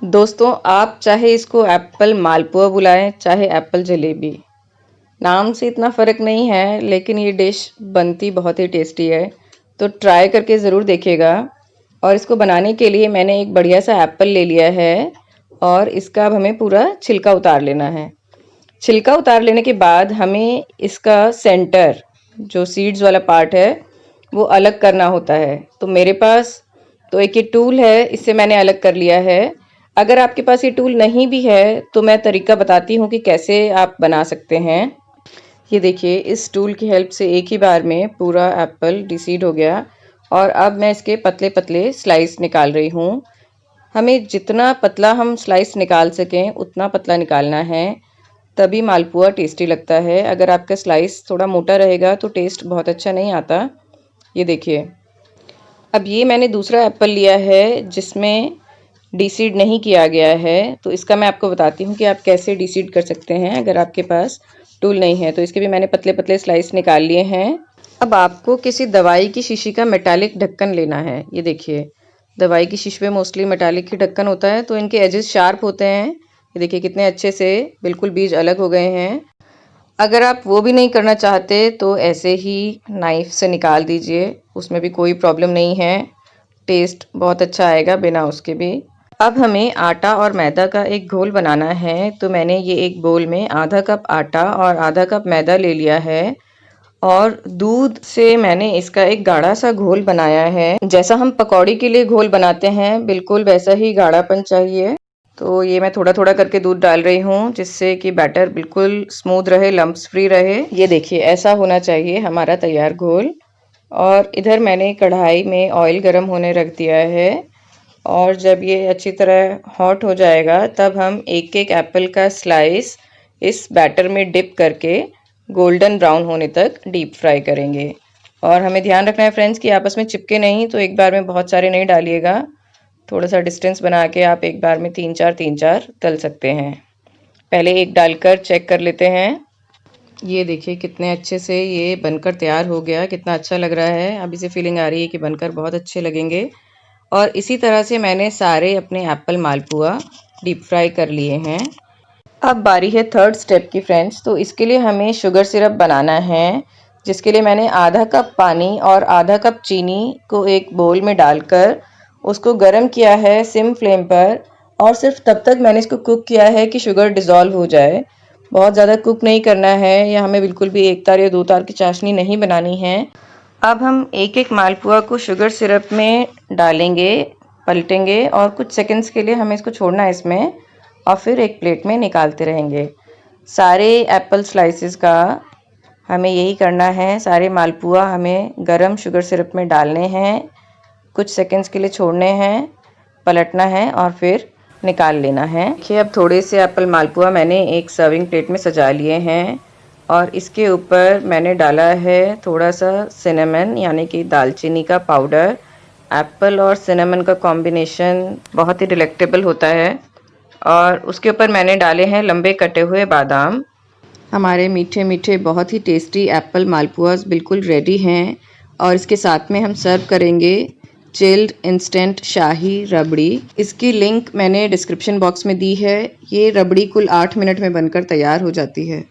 दोस्तों, आप चाहे इसको एप्पल मालपुआ बुलाएं, चाहे एप्पल जलेबी, नाम से इतना फ़र्क नहीं है, लेकिन ये डिश बनती बहुत ही टेस्टी है। तो ट्राई करके ज़रूर देखिएगा। और इसको बनाने के लिए मैंने एक बढ़िया सा एप्पल ले लिया है और इसका अब हमें पूरा छिलका उतार लेना है। छिलका उतार लेने के बाद हमें इसका सेंटर, जो सीड्स वाला पार्ट है, वो अलग करना होता है। तो मेरे पास तो एक ये टूल है, इससे मैंने अलग कर लिया है। अगर आपके पास ये टूल नहीं भी है तो मैं तरीका बताती हूँ कि कैसे आप बना सकते हैं। ये देखिए, इस टूल की हेल्प से एक ही बार में पूरा एप्पल डिसीड हो गया और अब मैं इसके पतले पतले स्लाइस निकाल रही हूँ। हमें जितना पतला हम स्लाइस निकाल सकें उतना पतला निकालना है, तभी मालपुआ टेस्टी लगता है। अगर आपका स्लाइस थोड़ा मोटा रहेगा तो टेस्ट बहुत अच्छा नहीं आता। ये देखिए, अब ये मैंने दूसरा एप्पल लिया है जिसमें डीसीड नहीं किया गया है, तो इसका मैं आपको बताती हूँ कि आप कैसे डीसीड कर सकते हैं। अगर आपके पास टूल नहीं है तो इसके भी मैंने पतले पतले स्लाइस निकाल लिए हैं। अब आपको किसी दवाई की शीशी का मेटालिक ढक्कन लेना है। ये देखिए, दवाई की शीशी में मोस्टली मेटालिक ही ढक्कन होता है, तो इनके एजेस शार्प होते हैं। ये देखिए कितने अच्छे से बिल्कुल बीज अलग हो गए हैं। अगर आप वो भी नहीं करना चाहते तो ऐसे ही नाइफ से निकाल दीजिए, उसमें भी कोई प्रॉब्लम नहीं है। टेस्ट बहुत अच्छा आएगा बिना उसके भी। अब हमें आटा और मैदा का एक घोल बनाना है, तो मैंने ये एक बोल में आधा कप आटा और आधा कप मैदा ले लिया है और दूध से मैंने इसका एक गाढ़ा सा घोल बनाया है। जैसा हम पकौड़ी के लिए घोल बनाते हैं बिल्कुल वैसा ही गाढ़ापन चाहिए। तो ये मैं थोड़ा थोड़ा करके दूध डाल रही हूँ जिससे कि बैटर बिल्कुल स्मूथ रहे, लम्प्स फ्री रहे। ये देखिए, ऐसा होना चाहिए हमारा तैयार घोल। और इधर मैंने कढ़ाई में ऑयल गरम होने रख दिया है और जब ये अच्छी तरह हॉट हो जाएगा तब हम एक एक एप्पल का स्लाइस इस बैटर में डिप करके गोल्डन ब्राउन होने तक डीप फ्राई करेंगे। और हमें ध्यान रखना है फ्रेंड्स कि आपस में चिपके नहीं, तो एक बार में बहुत सारे नहीं डालिएगा। थोड़ा सा डिस्टेंस बना के आप एक बार में तीन चार तल सकते हैं। पहले एक डालकर चेक कर लेते हैं। ये देखिए कितने अच्छे से ये बनकर तैयार हो गया, कितना अच्छा लग रहा है। अब इसे फीलिंग आ रही है कि बनकर बहुत अच्छे लगेंगे। और इसी तरह से मैंने सारे अपने एप्पल मालपुआ डीप फ्राई कर लिए हैं। अब बारी है थर्ड स्टेप की फ्रेंड्स। तो इसके लिए हमें शुगर सिरप बनाना है, जिसके लिए मैंने आधा कप पानी और आधा कप चीनी को एक बोल में डालकर उसको गर्म किया है सिम फ्लेम पर। और सिर्फ तब तक मैंने इसको कुक किया है कि शुगर डिज़ोल्व हो जाए। बहुत ज़्यादा कुक नहीं करना है, या हमें बिल्कुल भी एक तार या दो तार की चाशनी नहीं बनानी है। अब हम एक एक मालपुआ को शुगर सिरप में डालेंगे, पलटेंगे और कुछ सेकंड्स के लिए हमें इसको छोड़ना है इसमें, और फिर एक प्लेट में निकालते रहेंगे। सारे एप्पल स्लाइसेस का हमें यही करना है। सारे मालपुआ हमें गरम शुगर सिरप में डालने हैं, कुछ सेकंड्स के लिए छोड़ने हैं, पलटना है और फिर निकाल लेना है। देखिए, अब थोड़े से एप्पल मालपुआ मैंने एक सर्विंग प्लेट में सजा लिए हैं और इसके ऊपर मैंने डाला है थोड़ा सा सिनेमन यानी कि दालचीनी का पाउडर। एप्पल और सिनेमन का कॉम्बिनेशन बहुत ही डिलेक्टेबल होता है। और उसके ऊपर मैंने डाले हैं लंबे कटे हुए बादाम। हमारे मीठे मीठे बहुत ही टेस्टी एप्पल मालपुआस बिल्कुल रेडी हैं। और इसके साथ में हम सर्व करेंगे चिल्ड इंस्टेंट शाही रबड़ी। इसकी लिंक मैंने डिस्क्रिप्शन बॉक्स में दी है। ये रबड़ी कुल 8 मिनट में बनकर तैयार हो जाती है।